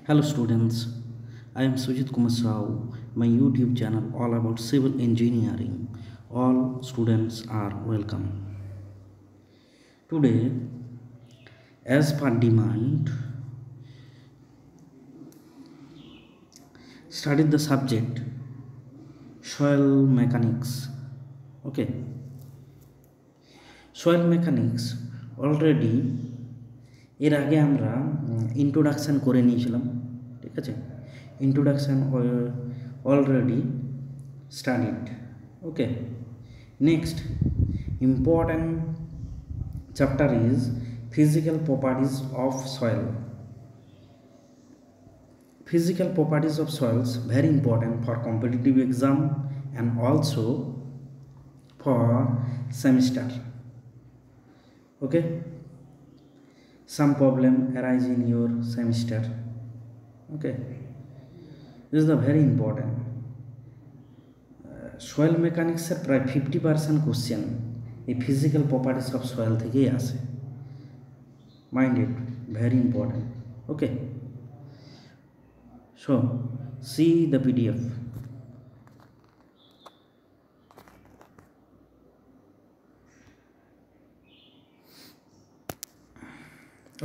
Hello students, I am Sujit Kumar Rao, my YouTube channel all about civil engineering. All students are welcome. Today, as per demand, studied the subject soil mechanics. Okay, soil mechanics already এর আগে আমরা introduction করে নিয়েছিলাম, ঠিক আছে। Introduction already studied. Okay, next important chapter is physical properties of soil. Physical properties of soils very important for competitive exam and also for semester. Okay, some problem arise in your semester. Okay, this is the very important. Soil mechanics er প্রায় 50% question এই physical properties of soil থেকেই আসে। Mind it, very important. Okay, so see the PDF.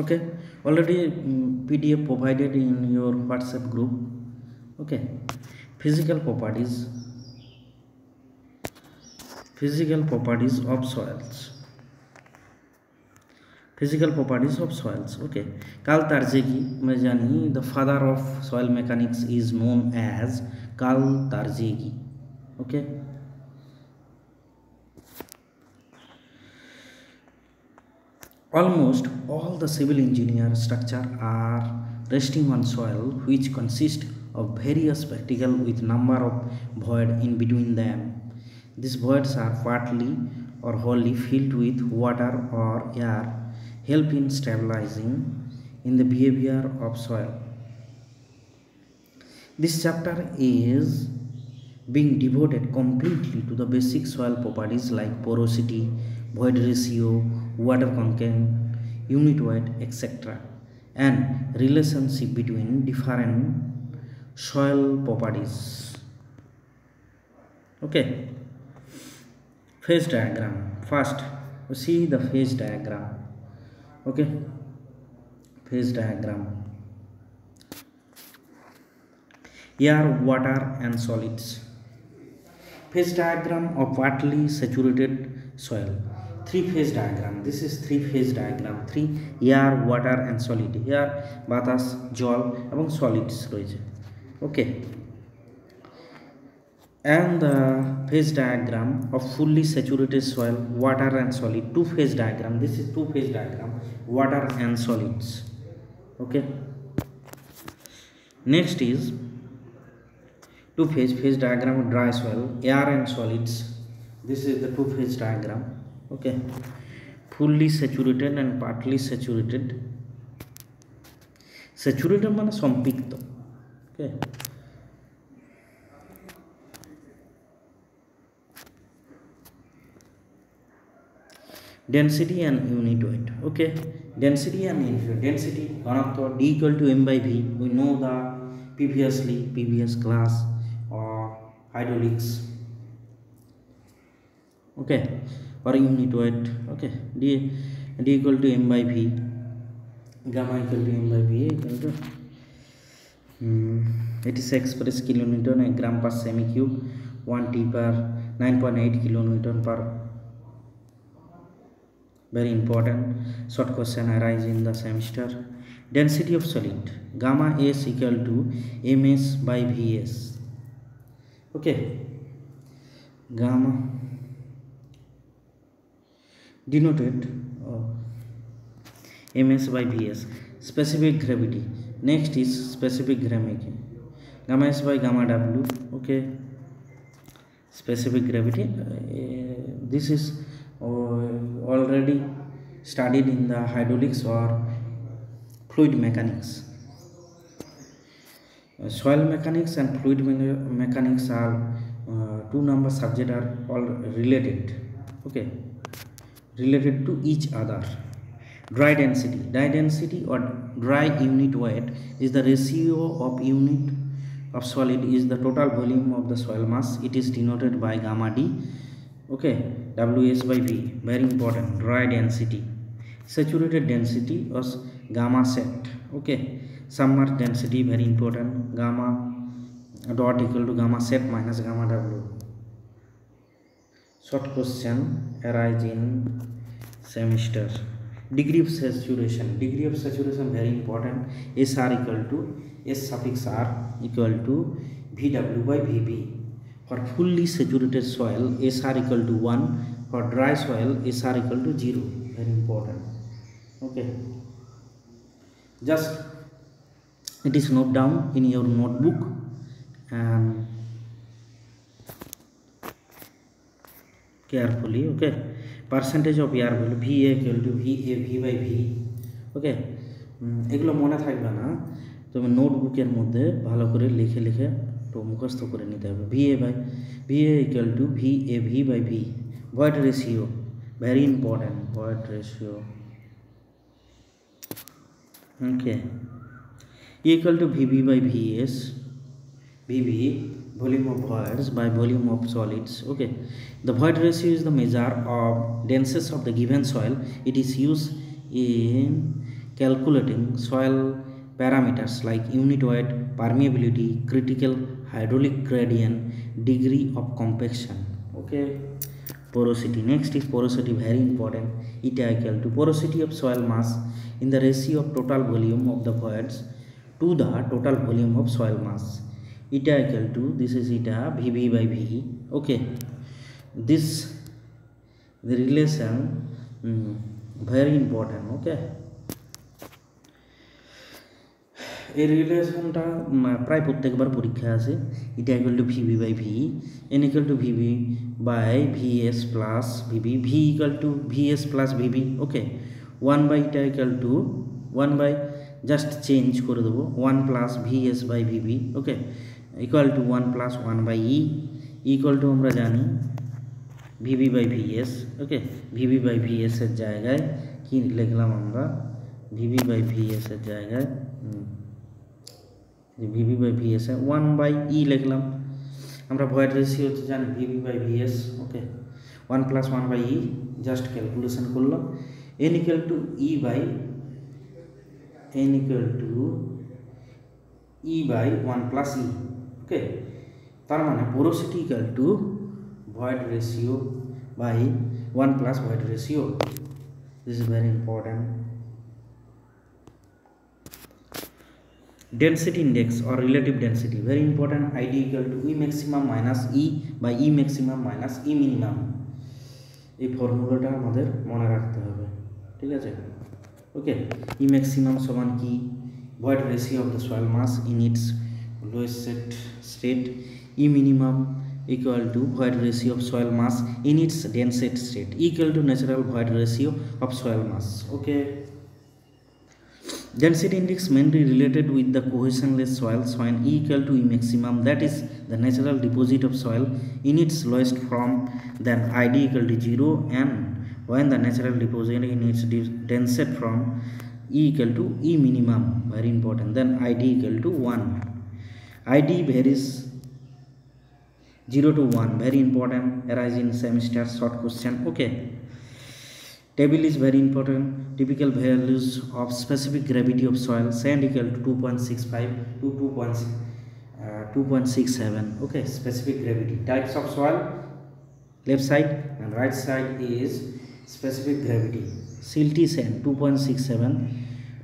Okay, already PDF provided in your WhatsApp group. Okay, physical properties of soils. Physical properties of soils. Okay, Carl Tarjegi मैं जानी the father of soil mechanics is known as Carl Tarjegi. Okay, almost all the civil engineer structure are resting on soil which consist of various particle with number of void in between them. These voids are partly or wholly filled with water or air, help in stabilizing in the behavior of soil. This chapter is being devoted completely to the basic soil properties like porosity, void ratio, water content, unit weight, etc., and relationship between different soil properties. Okay, phase diagram. First, we see the phase diagram. Okay, phase diagram. Air, water and solids. Phase diagram of partly saturated soil. Three phase diagram. This is three phase diagram. Three, air, water and solid. Air, বাতাস, জল এবং solids রয়েছে। Okay, and the phase diagram of fully saturated soil, water and solid. Two phase diagram. This is two phase diagram, water and solids. Okay, next is two phase diagram of dry soil, air and solids. This is the two phase diagram. Okay, fully saturated and partly saturated. Saturated মানে সম্পৃক্ত। Okay, density and unit weight. Okay, density and unit weight. Density ঘনত্ব D equal to m by v. We know the previous class or hydraulics. Okay, or unit weight. Okay, D equal to m by v, gamma equal to m by v equal to 86 per kilonewton gram per semi cube, 1 t per 9.8 kilonewton per. Very important short question arise in the semester. Density of solid, gamma s equal to ms by vs. Okay, gamma denoted ms by vs. Specific gravity. Next is specific gravity, gamma s by gamma w. Okay, specific gravity. This is already studied in the hydraulics or fluid mechanics. Soil mechanics and fluid mechanics are two number subject are all related. Okay, related to each other. Dry density or dry unit weight is the ratio of unit of solid is the total volume of the soil mass. It is denoted by gamma d. Okay, ws by v, very important. Dry density. Saturated density was gamma set. Okay, submerged density, very important. Gamma dot equal to gamma set minus gamma w. Short question arise in semester. Degree of saturation. Degree of saturation, very important. SR equal to S suffix R equal to VW by VB. For fully saturated soil, SR equal to 1. For dry soil, SR equal to 0. Very important. Okay. Just it is note down in your notebook and carefully. Okay. Percentage of air value VA equal to VAV by V. ওকে, এগুলো মনে থাকবে না, তবে নোটবুকের মধ্যে ভালো করে লিখে লিখে তো মুখস্থ করে নিতে হবে। VA equal to VAV by V। Void ratio, very important, void ratio. Okay, equal to VB by VS, VB volume of voids by volume of solids. Okay, the void ratio is the measure of density of the given soil. It is used in calculating soil parameters like unit weight, permeability, critical hydraulic gradient, degree of compaction. Okay, porosity. Next is porosity, very important. Eta equal to porosity of soil mass in the ratio of total volume of the voids to the total volume of soil mass. Eta equal to, this is eta VB by V. Okay, this the relation very important. Okay, এই রিলেশনটা প্রায় প্রত্যেকবার পরীক্ষা আছে। এটা equal to VB by V, N equal to VB by VS plus VB, V equal to VS plus VB. Okay, 1 by এটা equal to 1 by, just change করে দেবো 1 plus VS by VB. Okay, equal to 1 plus 1 by E, equal to আমরা জানি VB by VS. Okay, VB by VS এর জায়গায় কি লিখলাম আমরা, ভিবি বাই ভিএস এর জায়গায় VB by VS 1 by E লিখলাম। আমরা ভয়েড রেশিও জানি VB by VS. Okay, 1 plus 1 by E, just calculation করলাম। N equal to E by, n equal to e by 1 plus e. Okay, তার মানে porosity equal to void ratio by 1 plus void ratio. This is very important. Density index or relative density, very important. ID equal to E maximum minus E by E maximum minus E minimum. এই ফর্মুলাটা আমাদের মনে রাখতে হবে, ঠিক আছে? ওকে, E maximum সমান কি, void ratio of the soil mass in its lowest state. E minimum equal to void ratio of soil mass in its densest state, equal to natural void ratio of soil mass. Okay, density index mainly related with the cohesionless soils when E equal to E maximum, that is the natural deposit of soil in its lowest form, then ID equal to 0, and when the natural deposit in its densest form E equal to E minimum, very important, then ID equal to 1. ID varies 0 to 1, very important, arise in semester short question. Okay, table is very important. Typical values of specific gravity of soil, sand equal to 2.65 to 2.67. Okay, specific gravity. Types of soil, left side and right side is specific gravity. Silty sand 2.67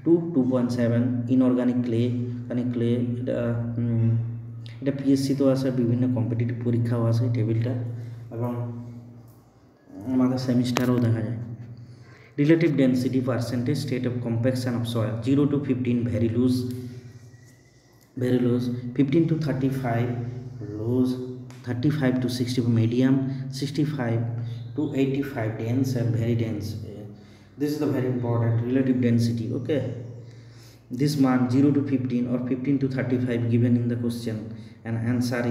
to 2.7, inorganic clay, clay এটা PSC তো আছে, বিভিন্ন competitive পরীক্ষাও আছে টেবিলটা, এবং আমাদের সেমিস্টারও দেখা যায়। Relative density percentage, state of compaction of soil, 0 to 15 very loose, 15 to 35 loose, 35 to 60 medium, 65 to 85 dense and very dense. This is the very important relative density. Okay, this mark 0 to 15 or 15 to 35 given in the question, and answer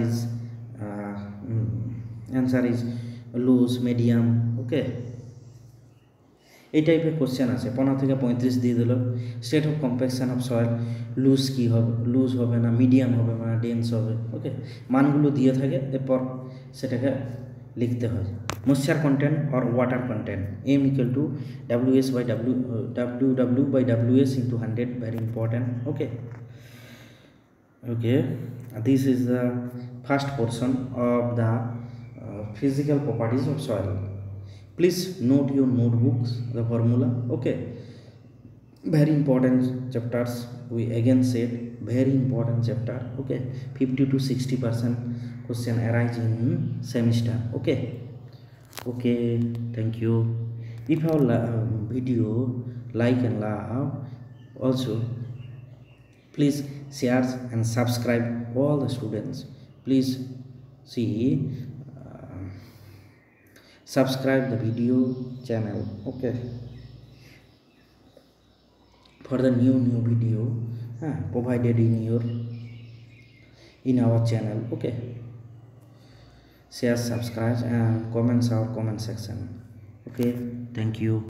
is loose, medium. Okay, এই টাইপের question আছে 15 থেকে 35 দিয়ে দিল। State of compaction of soil, loose কি হবে, loose হবে না মিডিয়াম হবে না ডেন্স হবে, ওকে মানগুলো দিয়ে থাকে, এরপর সেটাকে লিখতে হয়। Moisture content or water content, M equal to WS by W by WS into 100, very important. Okay, this is the first portion of the physical properties of soil. Please note your notebooks the formula. Okay, very important chapters, we again said very important chapter. Okay, 50 to 60% question arise in semester. Okay, thank you. If our video like and love, also please share and subscribe all the students. Please see, subscribe the video channel. Okay, for the new video provided in our channel. Okay, share, subscribe and comments our comment section. Okay, thank you.